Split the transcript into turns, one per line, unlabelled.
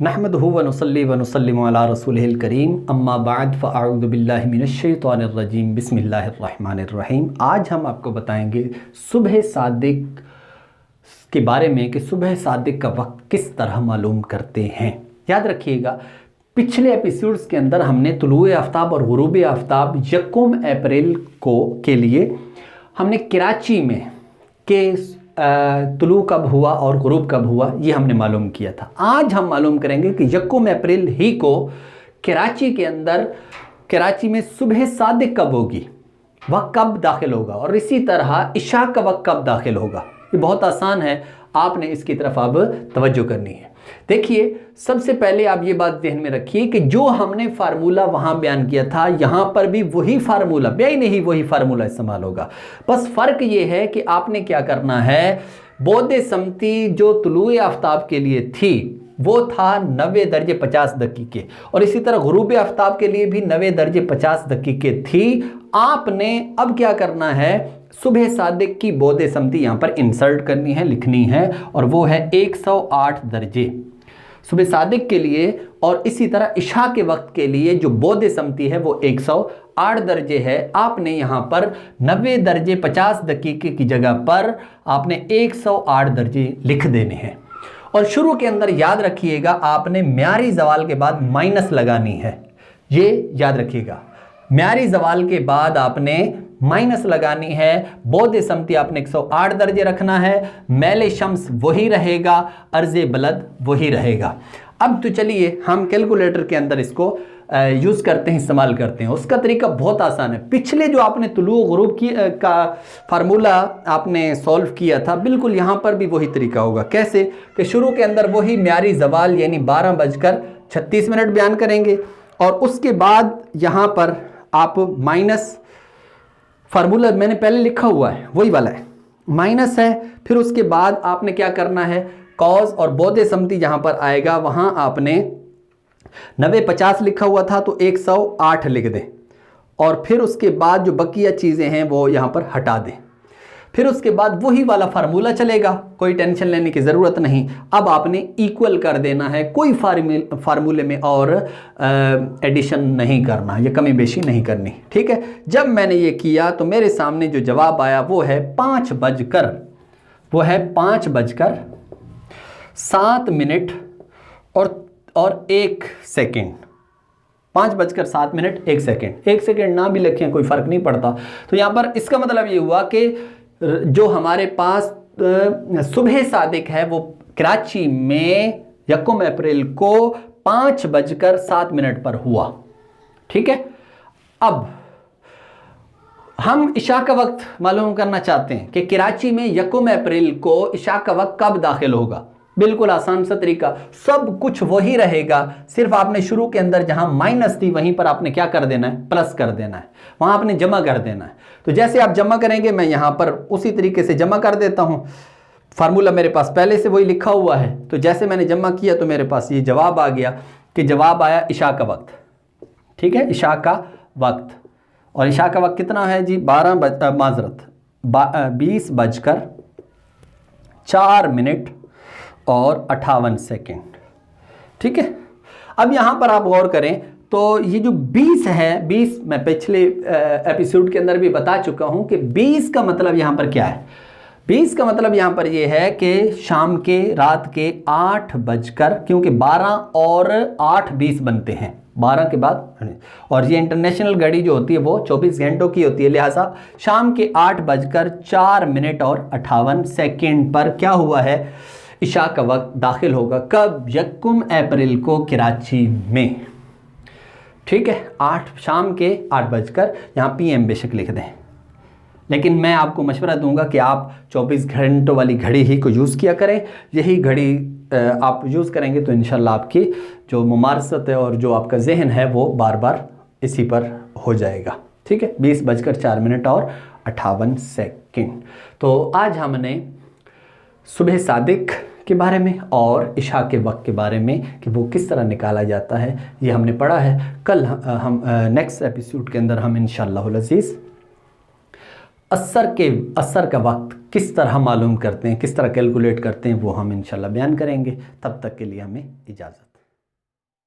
नहमदुहु व नुसल्ली व नुसल्लिमु अला रसूलिहिल करीम अम्मा बाद फ़अऊज़ु बिल्लाहि मिनश्शैतानिर रजीम बिस्मिल्लाहिर रहमानिर रहीम। आज हम आपको बताएंगे सुबह सादिक के बारे में कि सुबह सादिक का वक्त किस तरह मालूम करते हैं। याद रखिएगा, पिछले एपिसोड्स के अंदर हमने तुलूए आफ्ताब और गुरूब आफ्ताब यकम अप्रैल के लिए हमने कराची में के तुलू कब हुआ और गुरूब कब हुआ ये हमने मालूम किया था। आज हम मालूम करेंगे कि यकम अप्रैल ही को कराची के अंदर कराची में सुबह सादिक कब होगी, वह कब दाखिल होगा, और इसी तरह इशा का वक्त कब दाखिल होगा। ये बहुत आसान है, आपने इसकी तरफ अब तवज्जो करनी है। देखिए, सबसे पहले आप ये बात ध्यान में रखिए कि जो हमने फार्मूला वहां बयान किया था यहां पर भी वही फार्मूला, बेई नहीं वही फार्मूला इस्तेमाल होगा। बस फर्क ये है कि आपने क्या करना है, बोदे समती जो तुलूए आफ्ताब के लिए थी वो था 90 दर्जे 50 दकीके, और इसी तरह गुरूब आफ्ताब के लिए भी 90 दर्जे 50 दकीके थी। आपने अब क्या करना है, सुबह सादिक की बोदे समती यहाँ पर इंसर्ट करनी है, लिखनी है, और वो है 108 दर्जे सुबह सादिक के लिए। और इसी तरह इशा के वक्त के लिए जो बोदे समती है वो 108 दर्जे है। आपने यहाँ पर 90 दर्जे 50 दकीके की जगह पर आपने 108 दर्जे लिख देने हैं। और शुरू के अंदर याद रखिएगा, आपने म्यारी जवाल के बाद माइनस लगानी है। ये याद रखिएगा, म्यारी जवाल के बाद आपने माइनस लगानी है। बोदे समती आपने 108 दर्जे रखना है, मैले शम्स वही रहेगा, अर्ज़े बलद वही रहेगा। अब तो चलिए हम कैलकुलेटर के अंदर इसको यूज़ करते हैं, इस्तेमाल करते हैं। उसका तरीका बहुत आसान है। पिछले जो आपने तुलू गुरूब की का फार्मूला आपने सॉल्व किया था, बिल्कुल यहाँ पर भी वही तरीका होगा। कैसे कि शुरू के अंदर वही म्यारी जवाल यानी 12:36 बयान करेंगे, और उसके बाद यहाँ पर आप माइनस, फार्मूला मैंने पहले लिखा हुआ है वही वाला है, माइनस है। फिर उसके बाद आपने क्या करना है, कॉज और बोदे समती जहां पर आएगा वहां आपने 90-50 लिखा हुआ था तो 108 लिख दें, और फिर उसके बाद जो बकिया चीज़ें हैं वो यहाँ पर हटा दें। फिर उसके बाद वही वाला फार्मूला चलेगा, कोई टेंशन लेने की ज़रूरत नहीं। अब आपने इक्वल कर देना है, कोई फार्मूले में और एडिशन नहीं करना, ये कमी बेशी नहीं करनी, ठीक है। जब मैंने ये किया तो मेरे सामने जो जवाब आया वो है 5:07 और 1 सेकेंड। 5:07 1 सेकेंड, 1 सेकेंड ना भी लिखें कोई फ़र्क नहीं पड़ता। तो यहाँ पर इसका मतलब ये हुआ कि जो हमारे पास सुबह सादिक है वो कराची में यकम अप्रैल को 5:07 पर हुआ, ठीक है। अब हम इशा का वक्त मालूम करना चाहते हैं कि कराची में यकम अप्रैल को इशा का वक्त कब दाखिल होगा। बिल्कुल आसान सा तरीका, सब कुछ वही रहेगा, सिर्फ आपने शुरू के अंदर जहां माइनस थी वहीं पर आपने क्या कर देना है, प्लस कर देना है, वहां आपने जमा कर देना है। तो जैसे आप जमा करेंगे मैं यहां पर उसी तरीके से जमा कर देता हूं। फार्मूला मेरे पास पहले से वही लिखा हुआ है, तो जैसे मैंने जमा किया तो मेरे पास ये जवाब आ गया कि जवाब आया इशा का वक्त, ठीक है, इशा का वक्त। और इशा का वक्त कितना है जी, 20:04 और 58 सेकेंड, ठीक है। अब यहाँ पर आप गौर करें तो ये जो 20 है, 20 मैं पिछले एपिसोड के अंदर भी बता चुका हूँ कि 20 का मतलब यहाँ पर क्या है। 20 का मतलब यहाँ पर ये है कि शाम के, रात के 8 बजकर, क्योंकि 12 और 8 20 बनते हैं, 12 के बाद, और ये इंटरनेशनल घड़ी जो होती है वो 24 घंटों की होती है, लिहाजा शाम के 8:04 और 58 सेकेंड पर क्या हुआ है, इशा का वक्त दाखिल होगा। कब, यकम अप्रैल को कराची में, ठीक है। शाम के 8 बजकर, यहाँ PM बेशक लिख दें, लेकिन मैं आपको मशवरा दूंगा कि आप 24 घंटों वाली घड़ी ही को यूज़ किया करें। यही घड़ी आप यूज़ करेंगे तो इंशाल्लाह आपकी जो मुमारसत है और जो आपका जहन है वो बार बार इसी पर हो जाएगा, ठीक है। 20:04 और 58 सेकेंड। तो आज हमने सुबह सादिक के बारे में और इशा के वक्त के बारे में कि वो किस तरह निकाला जाता है ये हमने पढ़ा है। कल हम नेक्स्ट एपिसोड के अंदर हम इंशाअल्लाह अज़ीज़ असर का वक्त किस तरह मालूम करते हैं, किस तरह कैलकुलेट करते हैं, वो हम इंशाल्लाह बयान करेंगे। तब तक के लिए हमें इजाज़त।